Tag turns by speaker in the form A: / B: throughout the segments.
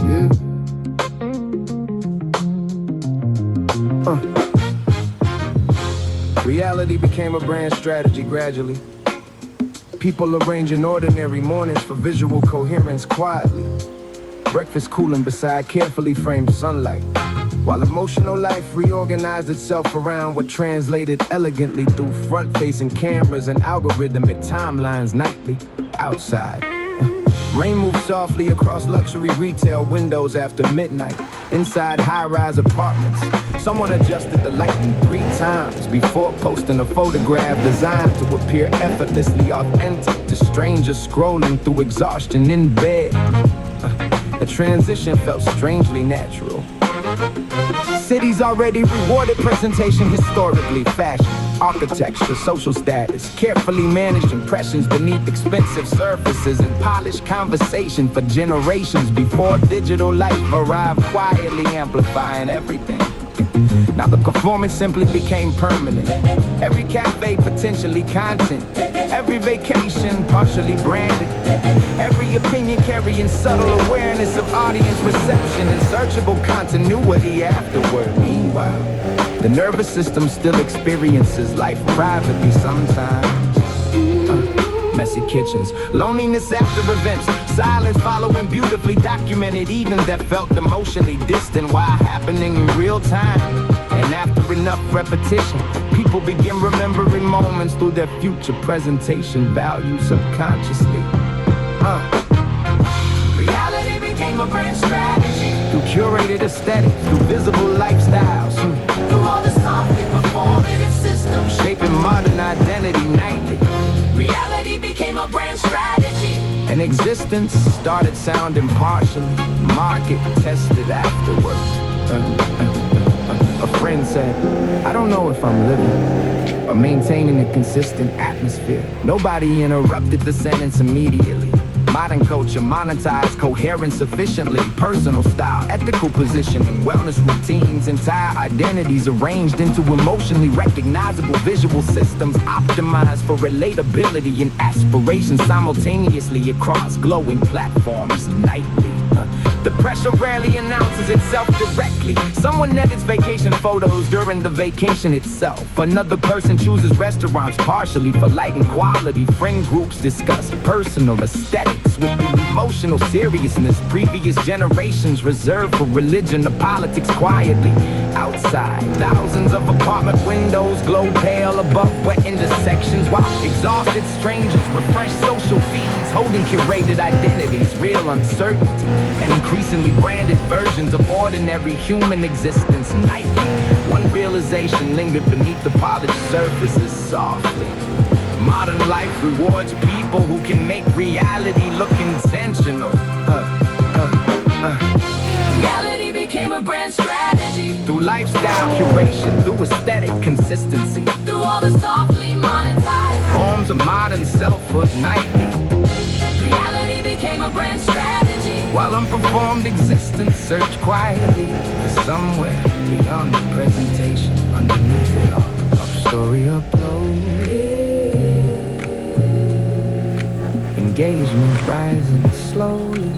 A: Yeah. Reality became a brand strategy gradually. People arranging ordinary mornings for visual coherence quietly. Breakfast cooling beside carefully framed sunlight. While emotional life reorganized itself around what translated elegantly through front-facing cameras and algorithmic timelines nightly. Outside, rain moved softly across luxury retail windows after midnight. Inside high-rise apartments, someone adjusted the lighting 3 times before posting a photograph designed to appear effortlessly authentic to strangers scrolling through exhaustion in bed. The transition felt strangely natural. Cities already rewarded presentation historically, fashion, architecture, social status, carefully managed impressions beneath expensive surfaces, and polished conversation for generations before digital life arrived, quietly amplifying everything. Now the performance simply became permanent. Every cafe potentially content, every vacation partially branded, every opinion carrying subtle awareness of audience reception and searchable continuity afterward. Meanwhile, the nervous system still experiences life privately sometimes. Messy kitchens, loneliness after events, silence following beautifully documented events that felt emotionally distant while happening in real time. And after enough repetition, people begin remembering moments through their future presentation value subconsciously. Reality became a brand strategy through curated aesthetics, through visible lifestyles, through all the softly performative systems shaping modern identity nightly. Reality became a brand strategy, and existence started sounding partially market tested afterwards. A friend said, I don't know if I'm living or maintaining a consistent atmosphere. Nobody interrupted the sentence immediately. Modern culture monetized coherence sufficiently. Personal style, ethical positioning, wellness routines, entire identities arranged into emotionally recognizable visual systems optimized for relatability and aspiration simultaneously across glowing platforms nightly. The pressure rarely announces itself directly. Someone edits vacation photos during the vacation itself. Another person chooses restaurants partially for light and quality. Friend groups discuss personal aesthetics with the emotional seriousness previous generations reserved for religion or politics quietly. Outside, thousands of apartment windows glow pale above wet intersections, while exhausted strangers refresh social feeds, holding curated identities, real uncertainty, and increasingly branded versions of ordinary human existence nightly. One realization lingered beneath the polished surfaces softly. Modern life rewards people who can make reality look intentional. Reality became a brand strategy through lifestyle curation, through aesthetic consistency, through all the softly monetized forms of modern selfhood nightly. Reality became a brand strategy, while unperformed existence searched quietly for somewhere beyond the presentation. Underneath it all, a story uploaded, engagement rising slowly.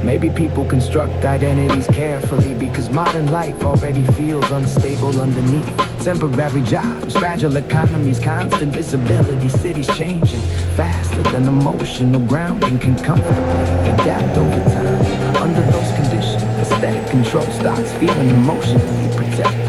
A: Maybe people construct identities carefully because modern life already feels unstable underneath. Temporary jobs, fragile economies, constant visibility, cities changing faster than emotional grounding can comfortably adapt over time. Under those conditions, aesthetic control starts feeling emotionally protected.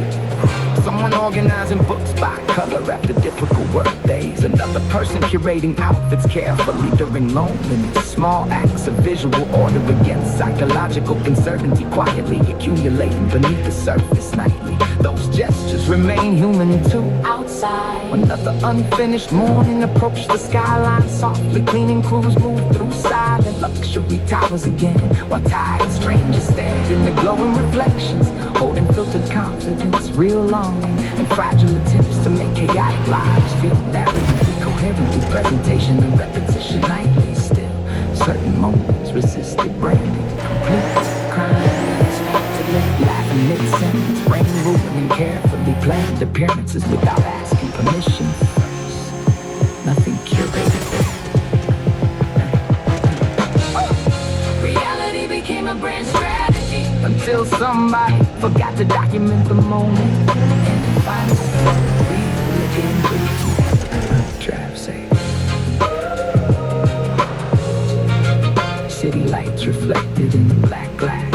A: Someone organizing books by color after difficult work days. Another person curating outfits carefully during loneliness. Small acts of visual order against psychological uncertainty quietly accumulating beneath the surface nightly. Those gestures remain human too. Outside, another unfinished morning approached the skyline softly. Cleaning crews move through silent luxury towers again, while tired strangers stand in the glowing reflections, holding filtered confidence, real longing, and fragile attempts to make chaotic lives feel narratively coherent through presentation and repetition nightly. Still, certain moments resisted branding, complete crimes, to let laughing mid-sentence, brain moving carefully planned appearances without asking permission first. Nothing until somebody forgot to document the moment. And finally, we begin with trap safe. City lights reflected in the black glass.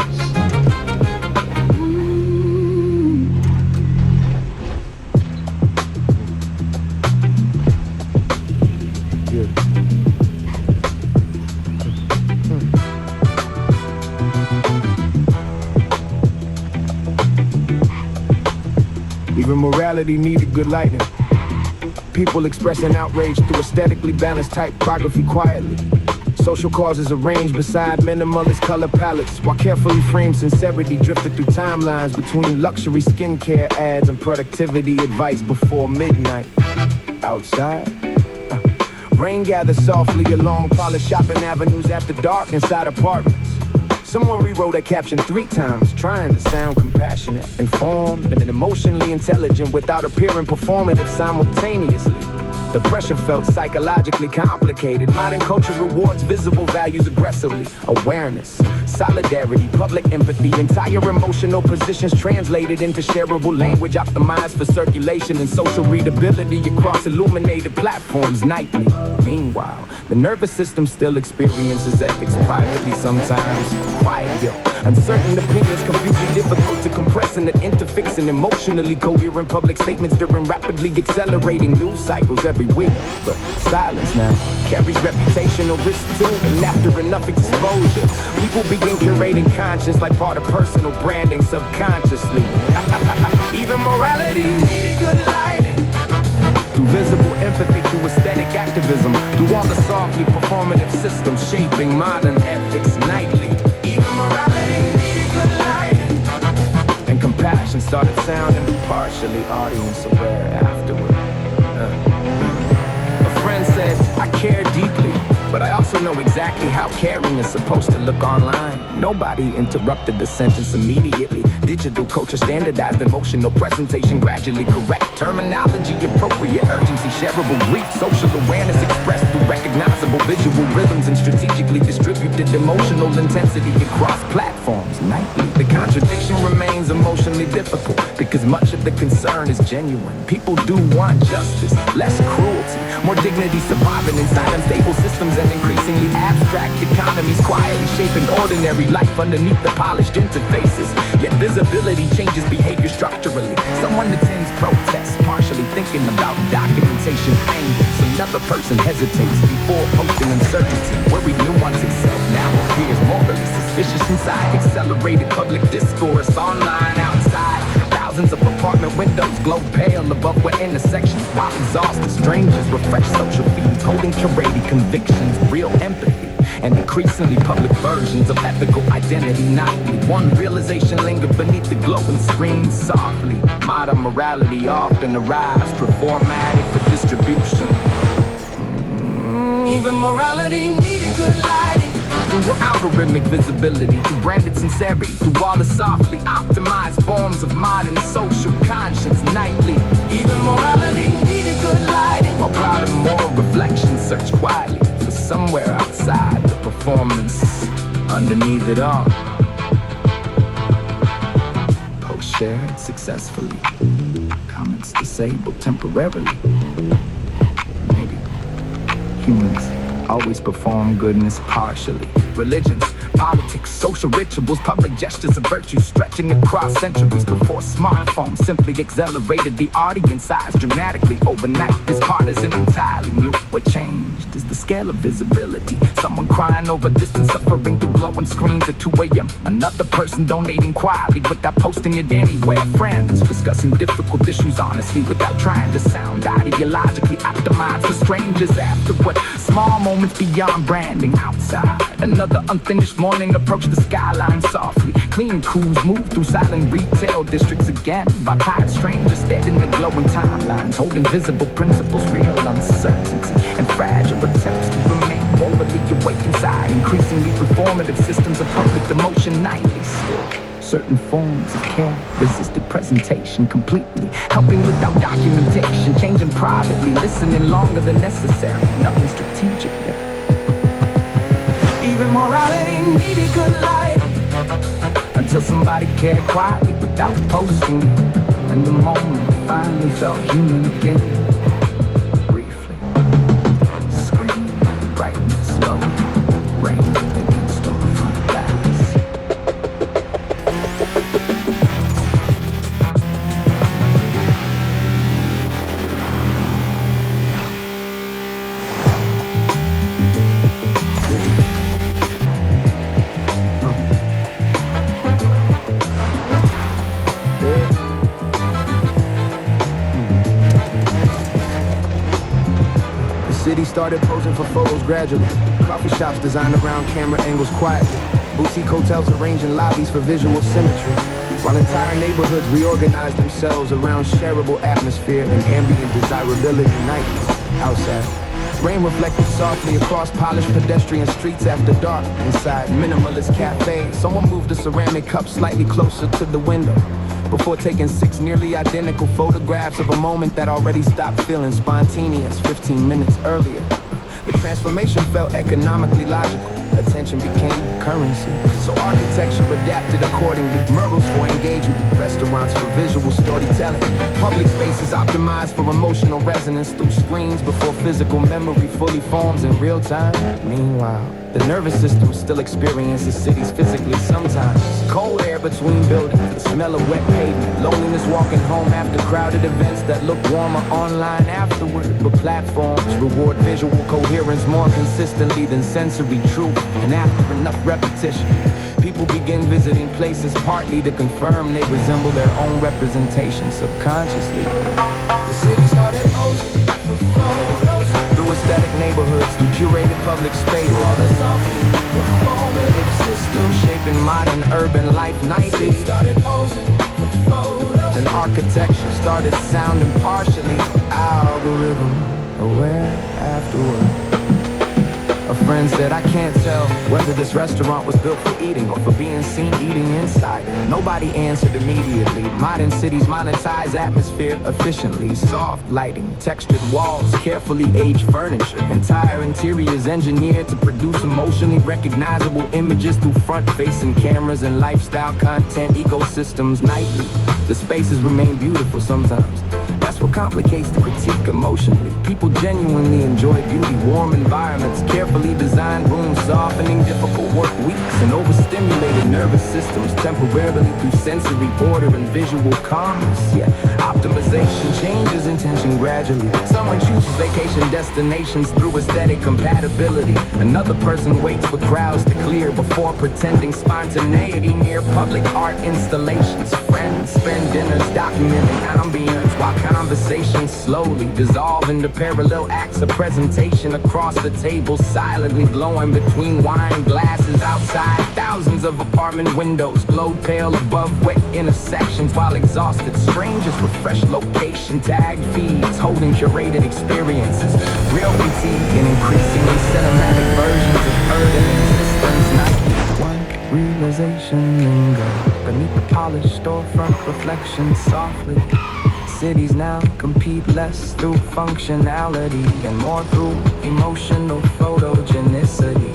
A: Even morality needed good lighting. People expressing outrage through aesthetically balanced typography quietly. Social causes arranged beside minimalist color palettes, while carefully framed sincerity drifted through timelines between luxury skincare ads and productivity advice before midnight. Outside, rain gathers softly along polished shopping avenues after dark inside apartments. Someone rewrote a caption 3 times, trying to sound compassionate, informed, and emotionally intelligent without appearing performative simultaneously. The pressure felt psychologically complicated. Modern culture rewards visible values aggressively. Awareness, solidarity, public empathy, entire emotional positions translated into shareable language optimized for circulation and social readability across illuminated platforms nightly. Meanwhile, the nervous system still experiences ethics privately sometimes. Quiet guilt, uncertain opinions, confusing, difficult to compress, and interfixing emotionally coherent public statements during rapidly accelerating news cycles every week. But silence now carries reputational risk too, and after enough exposure, people begin curating conscience like part of personal branding subconsciously. Even morality needed good lighting. Through visible empathy, through aesthetic activism, through all the softly performative systems shaping modern ethics nightly. Even morality needed good lighting. And compassion started sounding partially audience aware afterward. A friend said, I care deeply, but I also know exactly how caring is supposed to look online. Nobody interrupted the sentence immediately. Digital culture standardized emotional presentation, gradually correct terminology, appropriate urgency, shareable grief, social awareness expressed through recognizable visual rhythms and strategically distributed emotional intensity across platforms nightly. The contradiction remains emotionally difficult because much of the concern is genuine. People do want justice, less cruelty, more dignity surviving inside unstable systems and increasingly abstract economies quietly shaping ordinary life underneath the polished interfaces. Yet visibility changes behavior structurally. Someone attends protests, partially thinking about documentation angles. Another person hesitates before posting uncertainty. Worried nuance itself now appears morally suspicious inside. Accelerated public discourse online, outside. Thousands of apartment windows glow pale above where intersections, while exhausted strangers refresh social feeds, holding curated convictions, real empathy, and increasingly public versions of ethical identity nightly. One realization lingered beneath the glowing screen softly. Modern morality often arrives performatic for distribution. Even morality needed good lighting. Through algorithmic visibility, through branded sincerity, through all the softly optimized forms of modern social conscience nightly. Even morality needed good lighting. While proud and moral reflection search quietly for somewhere outside the performance, underneath it all. Post shared successfully, comments disabled temporarily. Maybe humans always perform goodness partially. Religions, politics, social rituals, public gestures of virtue stretching across centuries before smartphones simply accelerated the audience size dramatically overnight. This part isn't entirely new. What changed is the scale of visibility. Someone crying over distant suffering through glowing screens at 2 a.m. Another person donating quietly without posting it anywhere. Friends discussing difficult issues honestly without trying to sound ideologically optimized for strangers afterward. Small moments beyond branding outside. Another unfinished morning approached the skyline softly. Clean crews move through silent retail districts again. By tired strangers dead in the glowing timelines, holding visible principles, real uncertainty, and fragile attempts to remain morally awake inside. Increasingly performative systems of public emotion nightly still. Certain forms of care resisted presentation completely, helping without documentation, changing privately, listening longer than necessary, nothing strategic there. Even morality needed good light. until somebody cared quietly without posting it. And the moment finally felt human again. Briefly, screen brightness low, rain against storefront glass. The city started posing for photos gradually. Coffee shops designed around camera angles quietly. Boutique hotels arranging lobbies for visual symmetry. While entire neighborhoods reorganized themselves around shareable atmosphere and ambient desirability nightly outside. Rain reflected softly across polished pedestrian streets after dark. Inside minimalist cafe, someone moved a ceramic cup slightly closer to the window before taking 6 nearly identical photographs of a moment that already stopped feeling spontaneous 15 minutes earlier. The transformation felt economically logical. Attention became currency, so architecture adapted accordingly. Murals for engagement, restaurants for visual storytelling, public spaces optimized for emotional resonance through screens before physical memory fully forms in real time. Meanwhile, the nervous system still experiences cities physically sometimes. Cold air between buildings, the smell of wet pavement, loneliness walking home after crowded events that look warmer online afterward. But platforms reward visual coherence more consistently than sensory truth. And after enough repetition, people begin visiting places partly to confirm they resemble their own representation subconsciously. The city started posing for photos through aesthetic neighborhoods, through curated public space, all the softly performative system shaping modern urban life nightly. Started posing for photos, and architecture started sounding partially algorithm aware afterward. A friend said, I can't tell whether this restaurant was built for eating or for being seen eating inside. Nobody answered immediately. Modern cities monetize atmosphere efficiently. Soft lighting, textured walls, carefully aged furniture. Entire interiors engineered to produce emotionally recognizable images through front-facing cameras and lifestyle content ecosystems nightly. The spaces remain beautiful sometimes. That's what complicates the critique emotionally. People genuinely enjoy beauty, warm environments, carefully designed rooms, softening difficult work weeks, and overstimulated nervous systems temporarily through sensory order and visual calmness. Yeah, optimization changes intention gradually. Someone chooses vacation destinations through aesthetic compatibility. Another person waits for crowds to clear before pretending spontaneity near public art installations. Friends spend dinners documenting ambience while conversations slowly dissolve into parallel acts of presentation across the table, silently glowing between wine glasses outside. Thousands of apartment windows glow pale above wet intersections, while exhausted strangers refresh location tag feeds, holding curated experiences. Real fatigue and increasingly cinematic versions of urban existence. Night one realization linger beneath the polished storefront reflections softly. Cities now compete less through functionality and more through emotional photogenicity.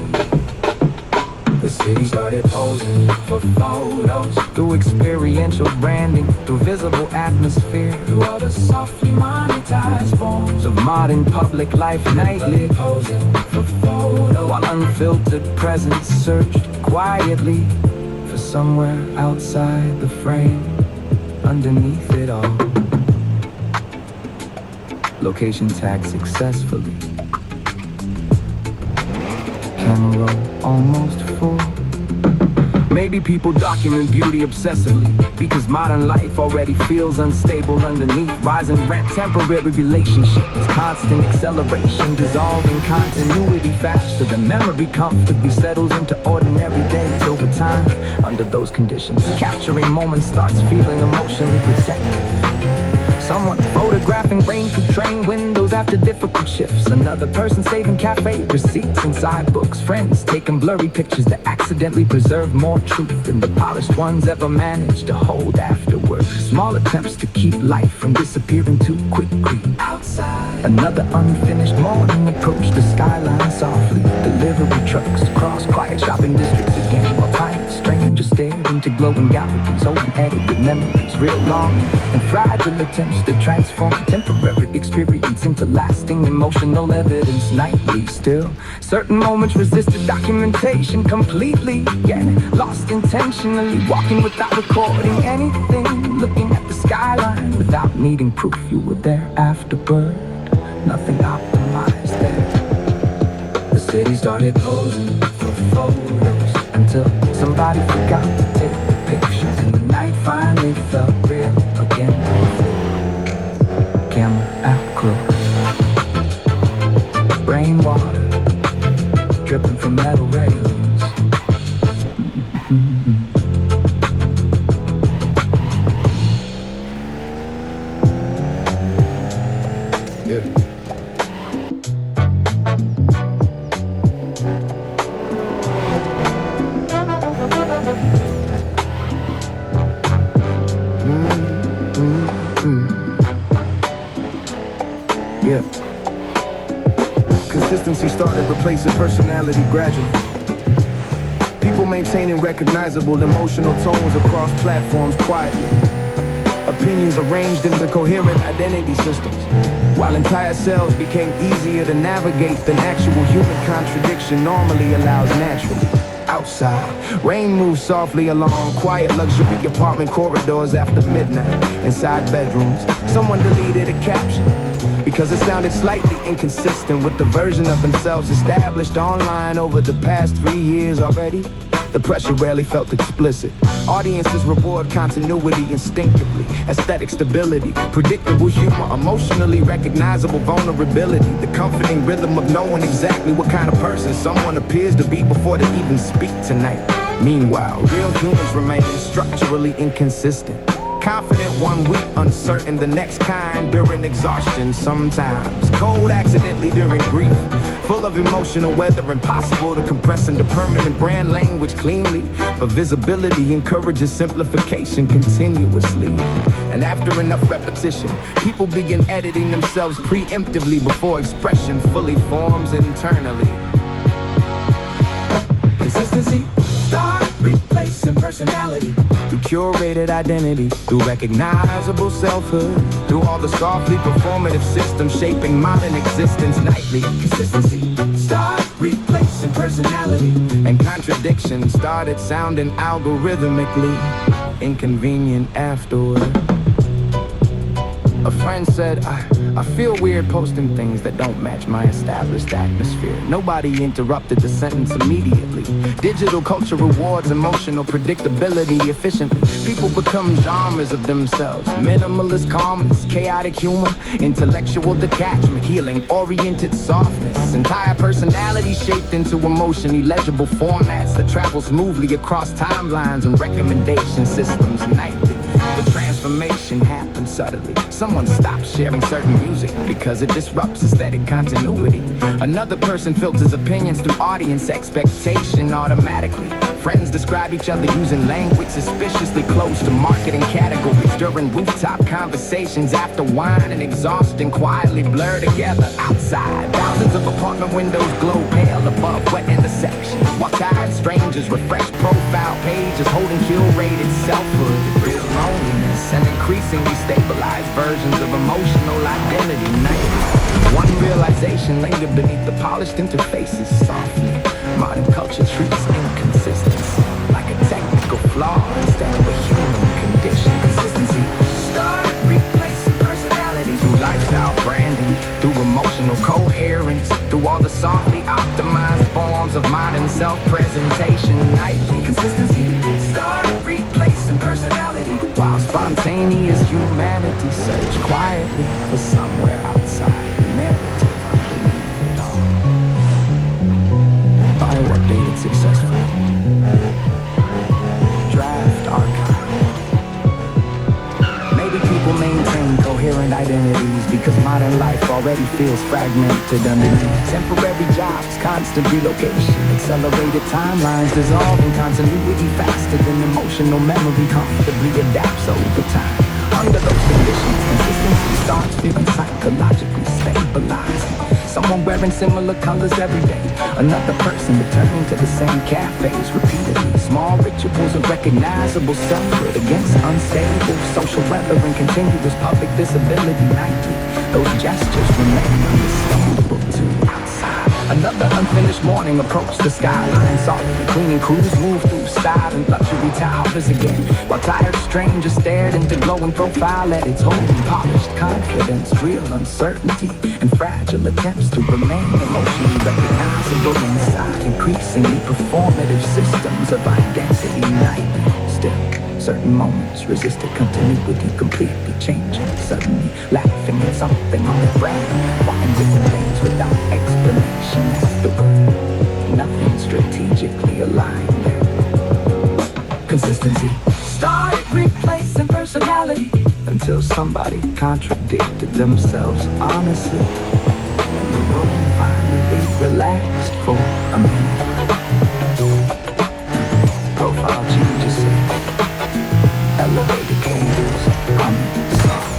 A: The city started posing for photos through experiential branding, through visible atmosphere, through all the softly monetized forms of modern public life nightly. Posing for photos while unfiltered presence searched quietly for somewhere outside the frame, underneath it all. Location tagged successfully. Camera roll almost full. Maybe people document beauty obsessively because modern life already feels unstable underneath. Rising rent, temporary relationships, constant acceleration, dissolving continuity faster than memory comfortably settles into ordinary days over time. Under those conditions, capturing moments starts feeling emotionally protective. Someone photographing rain through train windows after difficult shifts. Another person saving cafe receipts inside books. Friends taking blurry pictures that accidentally preserve more truth than the polished ones ever managed to hold afterward. Small attempts to keep life from disappearing too quickly. Outside, another unfinished morning approached the skyline softly. Delivery trucks cross quiet shopping districts again, while tired strangers
B: stared into glowing galleries, open edited memories, real long and fragile attempts to transform temporary experience into lasting emotional evidence. Nightly still, certain moments resisted documentation completely, yet lost intentionally, walking without recording anything, looking at the skyline without needing proof you were there afterward. Nothing optimized there. The city started posing for photos until somebody forgot to take the pictures, and the night finally felt real again. Camera out close, rainwater dripping from metal railings.
A: Yeah. Yeah. Consistency started replacing personality gradually. People maintaining recognizable emotional tones across platforms quietly. Opinions arranged into coherent identity systems, while entire selves became easier to navigate than actual human contradiction normally allows naturally. Outside, rain moves softly along quiet luxury apartment corridors after midnight. Inside bedrooms, someone deleted a caption because it sounded slightly inconsistent with the version of themselves established online over the past 3 years already. The pressure rarely felt explicit. Audiences reward continuity instinctively, aesthetic stability, predictable humor, emotionally recognizable vulnerability, the comforting rhythm of knowing exactly what kind of person someone appears to be before they even speak tonight. Meanwhile, real humans remain structurally inconsistent. Confident one week, uncertain the next kind during exhaustion sometimes. Cold accidentally during grief. Full of emotional weather, impossible to compress into permanent brand language cleanly. But visibility encourages simplification continuously. And after enough repetition, people begin editing themselves preemptively before expression fully forms internally. Consistency, start replacing personality. Through curated identity, through recognizable selfhood, through all the softly performative systems shaping modern existence nightly. Consistency, start replacing personality. And contradiction started sounding algorithmically inconvenient afterward. A friend said, I feel weird posting things that don't match my established atmosphere. Nobody interrupted the sentence immediately. Digital culture rewards emotional predictability efficiently. People become genres of themselves. Minimalist calmness, chaotic humor, intellectual detachment, healing-oriented softness. Entire personality shaped into emotionally legible formats that travel smoothly across timelines and recommendation systems nightly. The transformation happens subtly. Someone stops sharing certain music because it disrupts aesthetic continuity. Another person filters opinions through audience expectation automatically. Friends describe each other using language suspiciously close to marketing categories during rooftop conversations after wine and exhaustion quietly blur together outside. Thousands of apartment windows glow pale above wet intersections, while tired strangers refresh profile pages holding curated selfhood, real loneliness, and increasingly stabilized versions of emotional identity nightly. One realization lingered beneath the polished interfaces softly. Modern culture treats inconsistency like a technical flaw instead of a human condition. Consistency, start replacing personality through lifestyle branding, through emotional coherence, through all the softly optimized forms of modern self-presentation nightly. Consistency, start replacing personality while spontaneous humanity search quietly for somewhere outside the narrative underneath it all. Bio updated successfully. Draft archive. Maybe people maintain coherent identities because modern life already feels fragmented underneath. Temporary jobs, constant relocation, accelerated timelines, dissolving continuity faster than emotional memory comfortably adapts over time. Under those conditions, consistency starts feeling psychologically stabilizing.
B: Someone wearing similar colors every day. Another person returning to the same cafes repeatedly. Small rituals of recognizable selfhood against unstable social weather and continuous public visibility nightly. Those gestures remain understandable to outside. Another unfinished morning approached the skyline softly. Cleaning crews moved through silent luxury towers again, while tired strangers stared into glowing profile at its holding polished confidence, real uncertainty, and fragile attempts to remain emotionally recognizable inside increasingly performative systems of identity nightly. Still, certain moments resisted continuity, completely changing, suddenly laughing at something on the brain, walking different things without explanation afterward. Nothing strategically aligned there. Consistency started replacing personality until somebody contradicted themselves honestly, and the room finally relaxed for a minute. Profile changes, elevated candles, soft.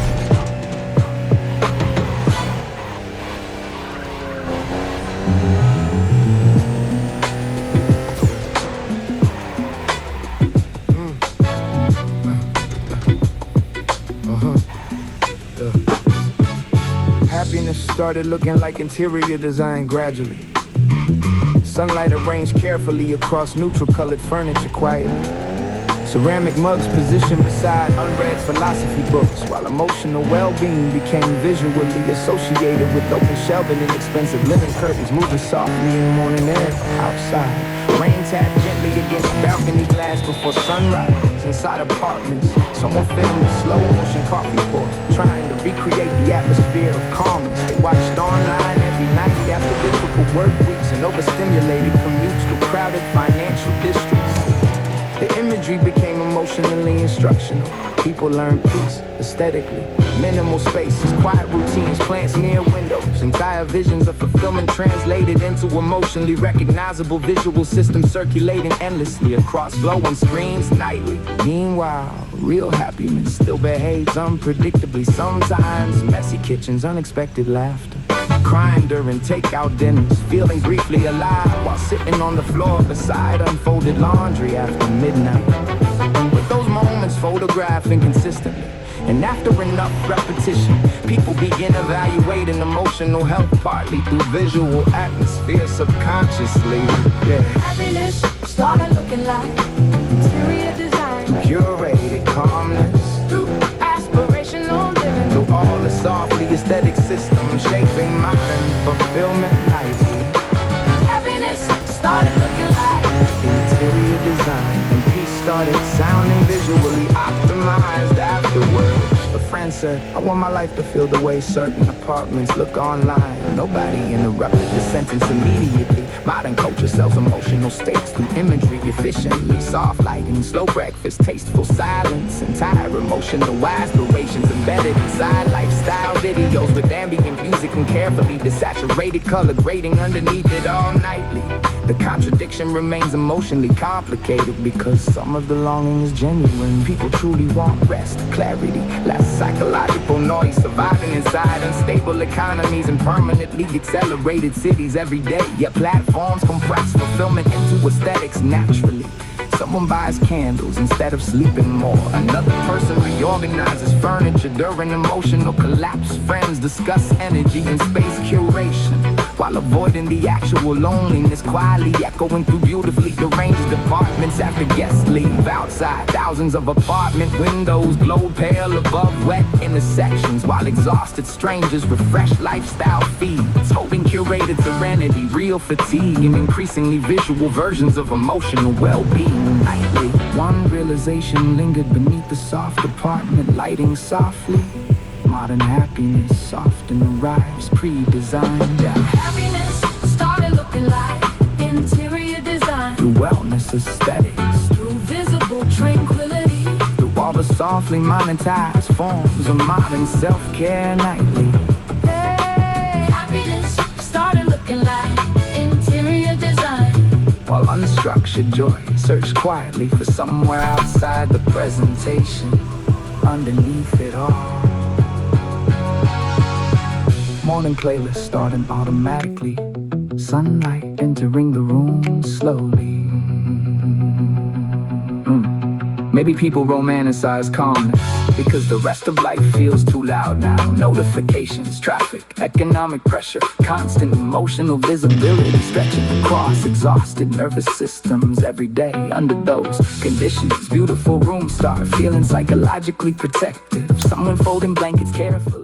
A: Happiness started looking like interior design gradually. Sunlight arranged carefully across neutral-colored furniture quietly. Ceramic mugs positioned beside unread philosophy books, while emotional well-being became visually associated with open shelving and expensive linen curtains moving softly in the morning air outside. Rain tapped gently against balcony glass before sunrise. Inside apartments, someone filmed a slow-motion coffee pour, trying to recreate the atmosphere of calmness. They watched online every night after difficult work weeks and overstimulated commutes through crowded financial districts. The imagery became emotionally instructional. People learned peace aesthetically. Minimal spaces, quiet routines, plants near windows. Entire visions of fulfillment translated into emotionally recognizable visual systems circulating endlessly across glowing screens nightly. Meanwhile, real happiness still behaves unpredictably. Sometimes messy kitchens, unexpected laughter. Crying during takeout dinners, feeling briefly alive while sitting on the floor beside unfolded laundry after midnight. But those moments photographing consistently, and after enough repetition, people begin evaluating emotional health partly through visual atmosphere subconsciously. Yeah.
C: Happiness started looking like interior design.
A: Curated calmness
C: Through aspirational living.
A: through all the softly aesthetic systems shaping modern fulfillment nightly.
C: Happiness started looking like
A: Interior design and peace started sounding visually optimized afterward. A friend said, I want my life to feel the way certain apartments look online. Nobody interrupted the sentence immediately. Modern culture sells emotional states through imagery efficiently. Soft lighting, slow breakfast, tasteful silence, entire emotional aspirations embedded inside lifestyle videos with ambient music and carefully desaturated color grading underneath it all nightly. The contradiction remains emotionally complicated because some of the longing is genuine. People truly want rest, clarity, less psychological noise, surviving inside unstable economies and permanently accelerated cities every day. Yet platforms compress fulfillment into aesthetics naturally. Someone buys candles instead of sleeping more. Another person reorganizes furniture during emotional collapse. Friends discuss energy and space curation while avoiding the actual loneliness, quietly echoing through beautifully arranged apartments after guests leave. Outside, thousands of apartment windows glow pale above wet intersections, while exhausted strangers refresh lifestyle feeds, holding curated serenity, real fatigue, and increasingly visual versions of emotional well-being. Nightly, one realization lingered beneath the soft apartment lighting softly. Modern happiness often arrives pre-designed.
C: happiness started looking like interior design.
B: Through wellness aesthetics,
C: Through visible tranquility.
B: through all the softly monetized forms of modern self-care nightly.
C: Hey, happiness started looking like interior design.
B: While unstructured joy searched quietly for somewhere outside the presentation, underneath it all. morning playlist starting automatically. Sunlight entering the room slowly. Maybe people romanticize calmness because the rest of life feels too loud now. Notifications, traffic, economic pressure, constant emotional visibility stretching across exhausted nervous systems every day. Under those conditions, beautiful rooms start feeling psychologically protective. Someone folding blankets carefully,